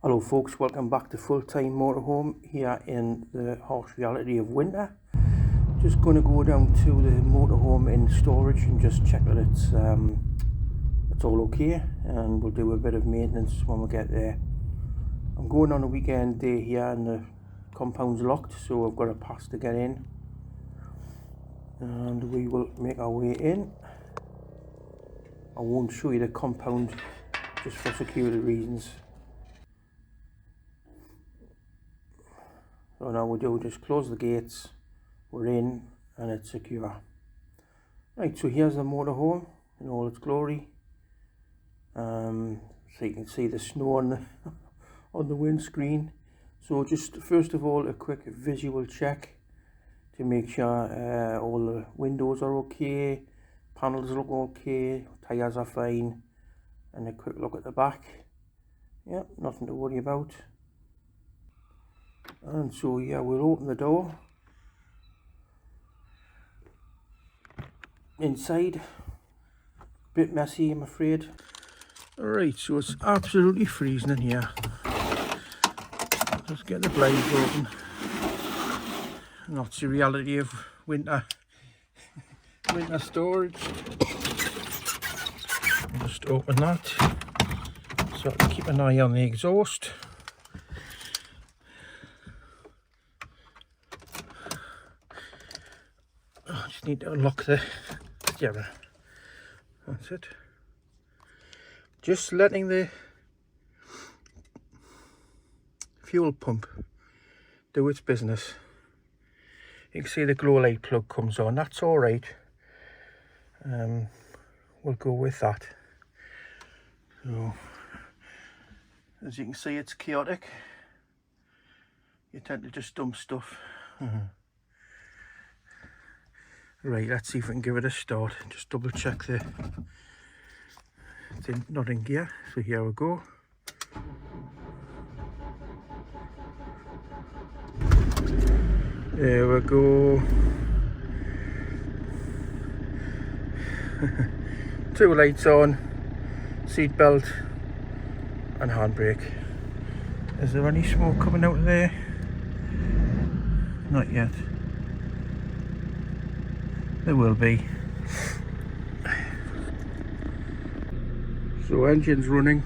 Hello folks, welcome back to Full-Time Motorhome here in the harsh reality of winter. Just going to go down to the motorhome in storage and just check that it's all okay, and we'll do a bit of maintenance when we get there. I'm going on a weekend day here and the compound's locked, so I've got a pass to get in, and we will make our way in. I won't show you the compound just for security reasons. So now we do just close the gates, we're in and it's secure. Right, so here's the motorhome in all its glory. So you can see the snow on the, on the windscreen. So just first of all a quick visual check to make sure all the windows are okay, panels look okay, tyres are fine, and a quick look at the back. Yeah, nothing to worry about. And so yeah, we'll open the door. Inside, a bit messy I'm afraid. Alright, so it's absolutely freezing in here. Let's get the blinds open. And that's the reality of winter storage. Just open that so I can keep an eye on the exhaust. I just need to unlock the steering. That's it. Just letting the fuel pump do its business. You can see the glow light plug comes on. That's all right. We'll go with that. So, as you can see, it's chaotic. You tend to just dump stuff. Right, let's see if we can give it a start. Just double check it's not in gear. So here we go. There we go. 2 lights on, seat belt and handbrake. Is there any smoke coming out of there? Not yet. There will be. So engine's running.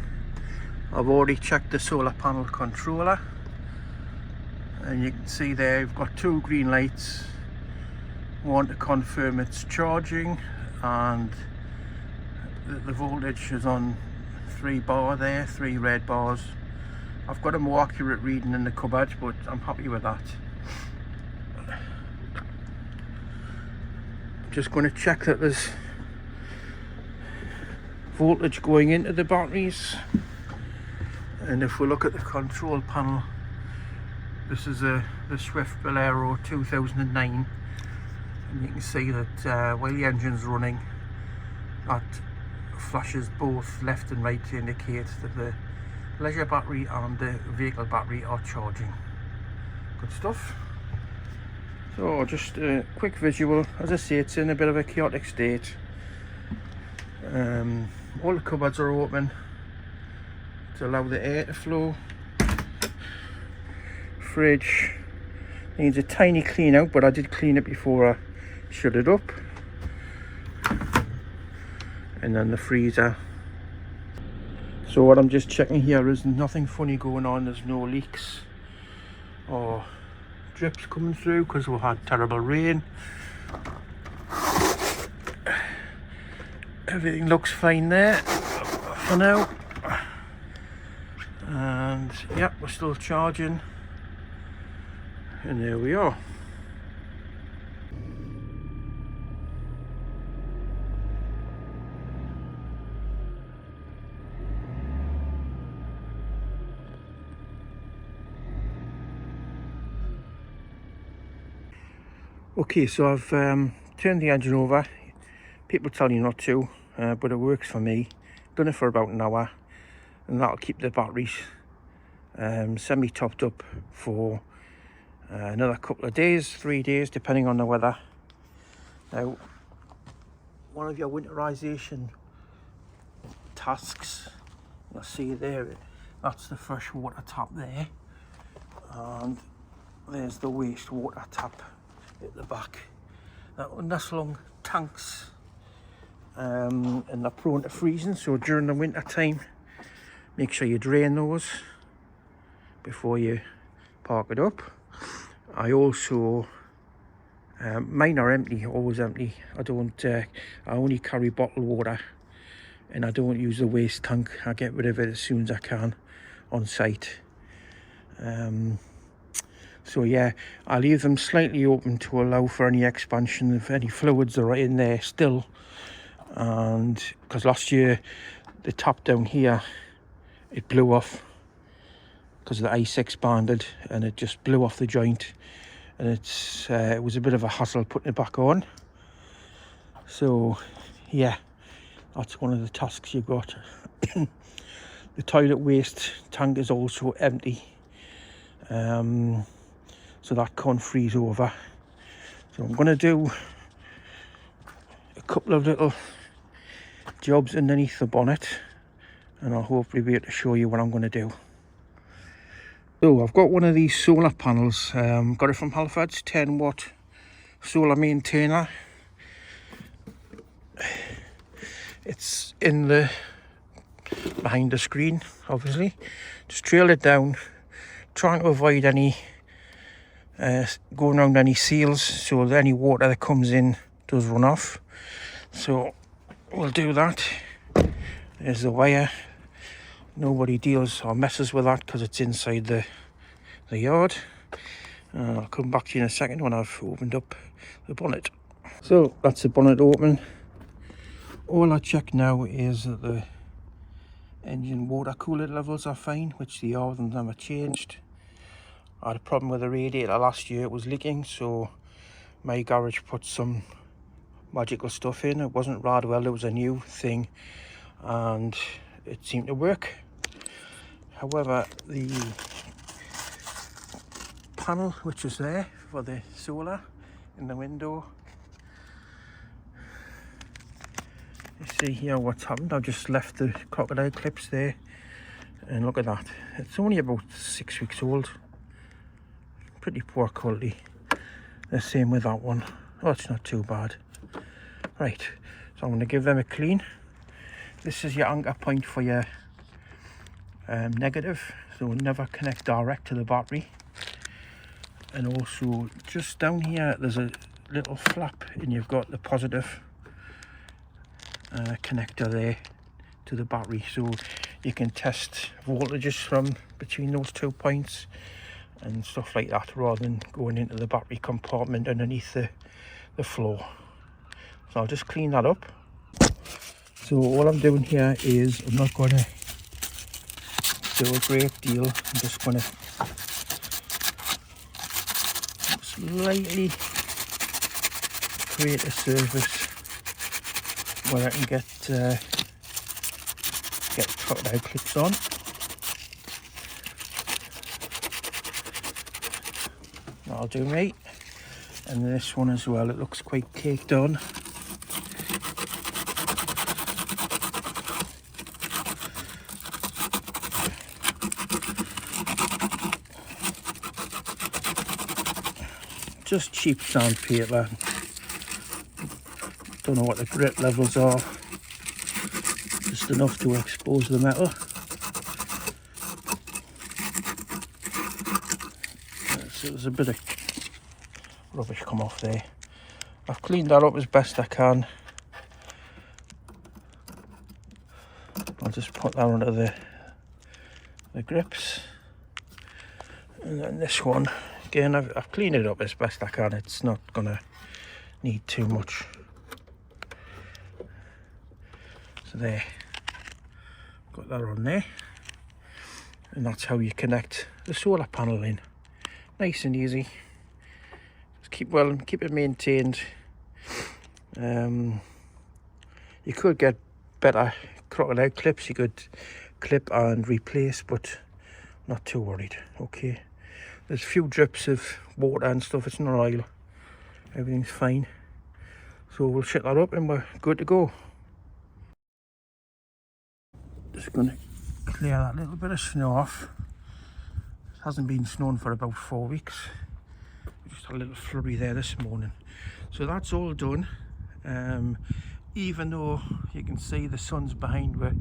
I've already checked the solar panel controller, and you can see there you've got 2 green lights, one to confirm it's charging, and the voltage is on 3 bar there, 3 red bars. I've got a more accurate reading in the cupboard, but I'm happy with that. Just going to check that there's voltage going into the batteries, and if we look at the control panel, this is the Swift Bolero 2009, and you can see that while the engine's running, that flashes both left and right to indicate that the leisure battery and the vehicle battery are charging. Good stuff. So just a quick visual. As I say, it's in a bit of a chaotic state. All the cupboards are open to allow the air to flow. Fridge needs a tiny clean out, but I did clean it before I shut it up. And then the freezer. So what I'm just checking here is nothing funny going on. There's no leaks or drips coming through because we had terrible rain. Everything looks fine there for now, and yeah, we're still charging, and there we are. Okay, so I've turned the engine over. People tell you not to, but it works for me. Done it for about an hour, and that'll keep the batteries semi-topped up for another couple of days, 3 days, depending on the weather. Now, one of your winterization tasks, I see there, That's the fresh water tap there, and there's the wastewater tap at the back. They're slung tanks, and they're prone to freezing, so during the winter time make sure you drain those before you park it up. I also mine are empty, always empty. I only carry bottled water, and I don't use the waste tank. I get rid of it as soon as I can on site. So yeah, I leave them slightly open to allow for any expansion of any fluids that are in there still. And because last year the tap down here, it blew off because the ice expanded and it just blew off the joint, and it was a bit of a hassle putting it back on. So yeah, that's one of the tasks you've got. The toilet waste tank is also empty, so that can't freeze over. So I'm going to do a couple of little jobs underneath the bonnet, and I'll hopefully be able to show you what I'm going to do. So I've got one of these solar panels, got it from Halfords, 10 watt solar maintainer. It's in the behind the screen, obviously. Just trail it down, trying to avoid any going around any seals, so that any water that comes in does run off. So we'll do that. There's the wire. Nobody deals or messes with that because it's inside the yard. I'll come back to you in a second when I've opened up the bonnet. So that's the bonnet open. All I check now is that the engine water cooler levels are fine, which they are, and never changed. I had a problem with the radiator last year, it was leaking, so my garage put some magical stuff in. It wasn't Radwell, it was a new thing, and it seemed to work. However, the panel which is there for the solar in the window, you see here what's happened. I've just left the crocodile clips there, and look at that, it's only about 6 weeks old. Pretty poor quality. The same with that one. Oh, it's not too bad. Right, so I'm going to give them a clean. This is your anchor point for your negative, so never connect direct to the battery. And also just down here there's a little flap, and you've got the positive connector there to the battery, so you can test voltages from between those 2 points and stuff like that, rather than going into the battery compartment underneath the floor. So I'll just clean that up. So all I'm doing here is, I'm not going to do a great deal. I'm just going to slightly create a surface where I can get crocodile clips on. That'll do, mate. And this one as well, it looks quite caked on. Just cheap sandpaper. Don't know what the grit levels are. Just enough to expose the metal. So there's a bit of rubbish come off there. I've cleaned that up as best I can. I'll just put that onto the grips. And then this one, again, I've cleaned it up as best I can. It's not gonna need too much. So there, got that on there. And that's how you connect the solar panel in. Nice and easy. Just keep it maintained. You could get better crocodile clips. You could clip and replace, but not too worried. Okay, there's a few drips of water and stuff. It's not oil. Everything's fine. So we'll shut that up and we're good to go. Just gonna clear that little bit of snow off. It hasn't been snowing for about 4 weeks. Just a little flurry there this morning. So that's all done. Even though you can see the sun's behind where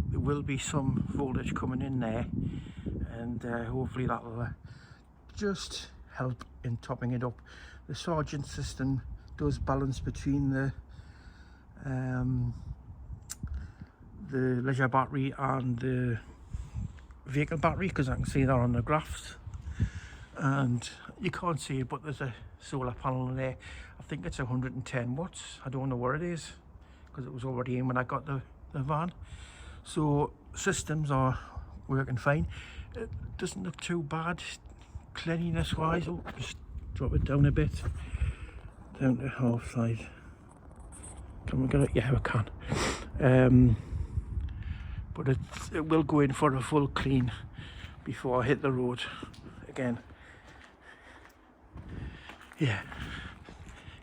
there will be some voltage coming in there, and hopefully that'll just help in topping it up. The Sargent system does balance between the leisure battery and the vehicle battery, because I can see that on the graphs, and you can't see it, but there's a solar panel there. I think it's 110 watts. I don't know where it is because it was already in when I got the van. So systems are working fine. It doesn't look too bad cleanliness wise. Oh, just drop it down a bit, down to half side. Can we get it? Yeah, we can. But it will go in for a full clean before I hit the road again. Yeah,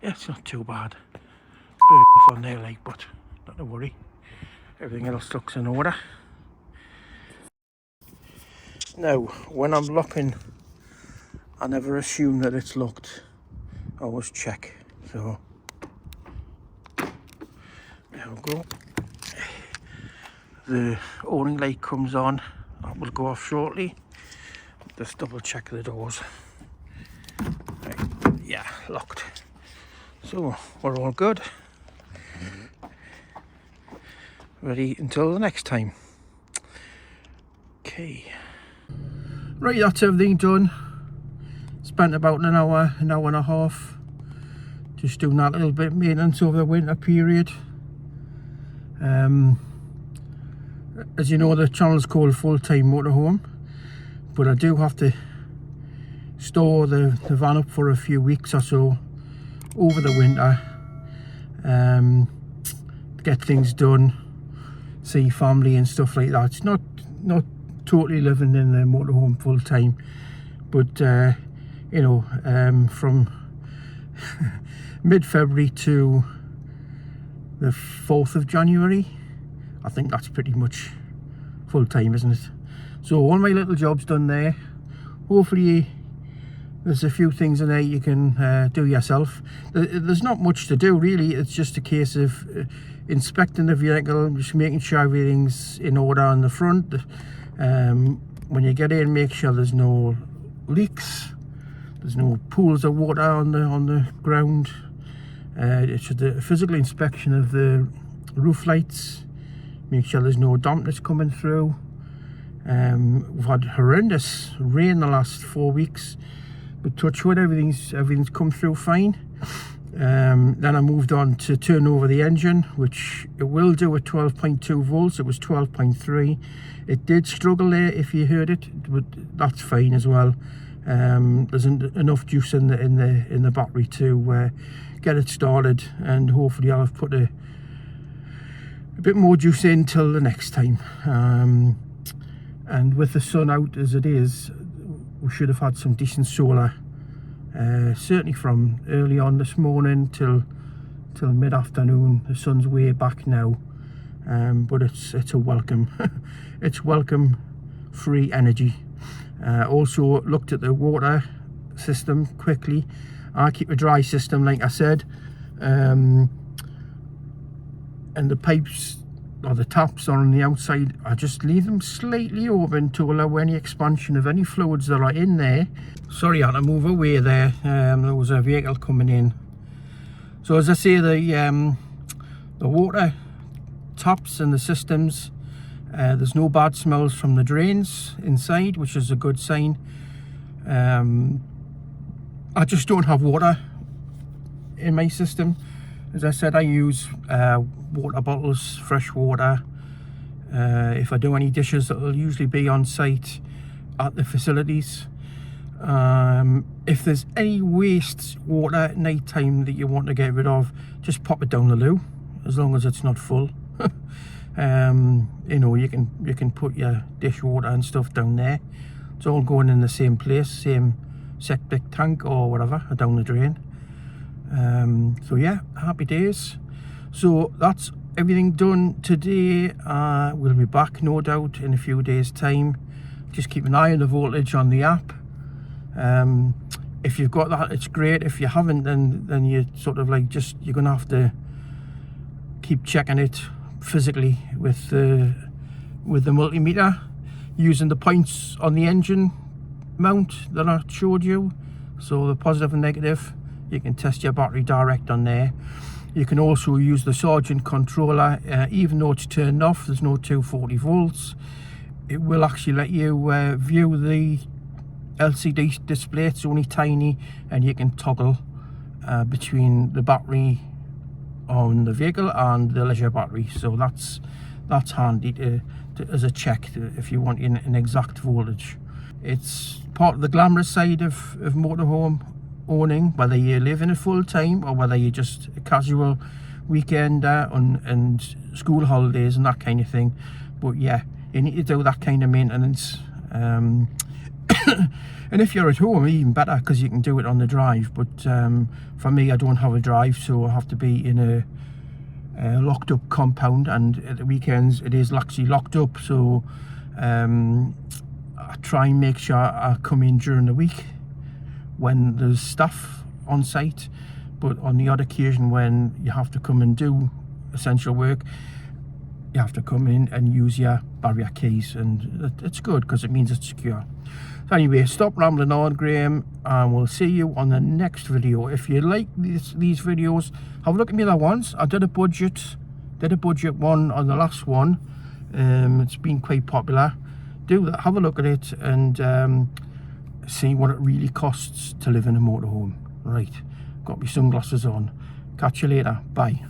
it's not too bad. Bird off on there, like, but not to worry. Everything else looks in order. Now, when I'm locking, I never assume that it's locked. I always check. So there we go. The awning light comes on. That will go off shortly. Just double check the doors. Right. Yeah, locked. So we're all good. Ready until the next time. Okay. Right, that's everything done. Spent about an hour and a half just doing that little bit of maintenance over the winter period. As you know, the channel's called Full-Time Motorhome, but I do have to store the van up for a few weeks or so over the winter, get things done, see family and stuff like that. It's not totally living in the motorhome full time, but you know, from mid-February to the 4th of January, I think that's pretty much full time, isn't it? So all my little jobs done there. Hopefully there's a few things in there you can do yourself. There's not much to do really. It's just a case of inspecting the vehicle, just making sure everything's in order on the front. When you get in, make sure there's no leaks, there's no pools of water on the ground. It's just a physical inspection of the roof lights. Make sure there's no dampness coming through. We've had horrendous rain the last 4 weeks, but touch wood, everything's come through fine. Then I moved on to turn over the engine, which it will do at 12.2 volts. It was 12.3. It did struggle there if you heard it, but that's fine as well. There's enough juice in the battery to get it started, and hopefully I'll have put a bit more juice in till the next time. And with the sun out as it is, we should have had some decent solar, certainly from early on this morning till mid-afternoon. The sun's way back now, but it's a welcome it's welcome free energy. Also looked at the water system quickly. I keep a dry system, like I said, and the pipes or the taps on the outside, I just leave them slightly open to allow any expansion of any fluids that are in there. Sorry, I had to move away there. There was a vehicle coming in. So as I say, the water taps and the systems, there's no bad smells from the drains inside, which is a good sign. I just don't have water in my system. As I said, I use water bottles, fresh water. If I do any dishes, it'll usually be on site at the facilities. If there's any waste water at night time that you want to get rid of, just pop it down the loo, as long as it's not full. You know, you can put your dishwater and stuff down there. It's all going in the same place, same septic tank or whatever, down the drain. So yeah, happy days. So that's everything done today. We'll be back no doubt in a few days time. Just keep an eye on the voltage on the app. If you've got that, it's great. If you haven't, then you sort of like you're gonna have to keep checking it physically with the multimeter, using the points on the engine mount that I showed you. So the positive and negative, you can test your battery direct on there. You can also use the Sargent controller, even though it's turned off, there's no 240 volts. It will actually let you view the LCD display. It's only tiny, and you can toggle between the battery on the vehicle and the leisure battery. So that's handy as a check if you want an exact voltage. It's part of the glamorous side of motorhome owning, whether you live in it full time or whether you're just a casual weekender and school holidays and that kind of thing. But yeah, you need to do that kind of maintenance. And if you're at home, even better, because you can do it on the drive. But for me, I don't have a drive, so I have to be in a locked up compound, and at the weekends it is actually locked up. So I try and make sure I come in during the week when there's staff on site, but on the odd occasion when you have to come and do essential work, you have to come in and use your barrier keys, and it's good because it means it's secure. So anyway, stop rambling on, Graham, and we'll see you on the next video. If you like these videos, have a look at me other ones. I did a budget one on the last one. It's been quite popular. Do that, have a look at it, and see what it really costs to live in a motorhome. Right, got my sunglasses on. Catch you later. Bye.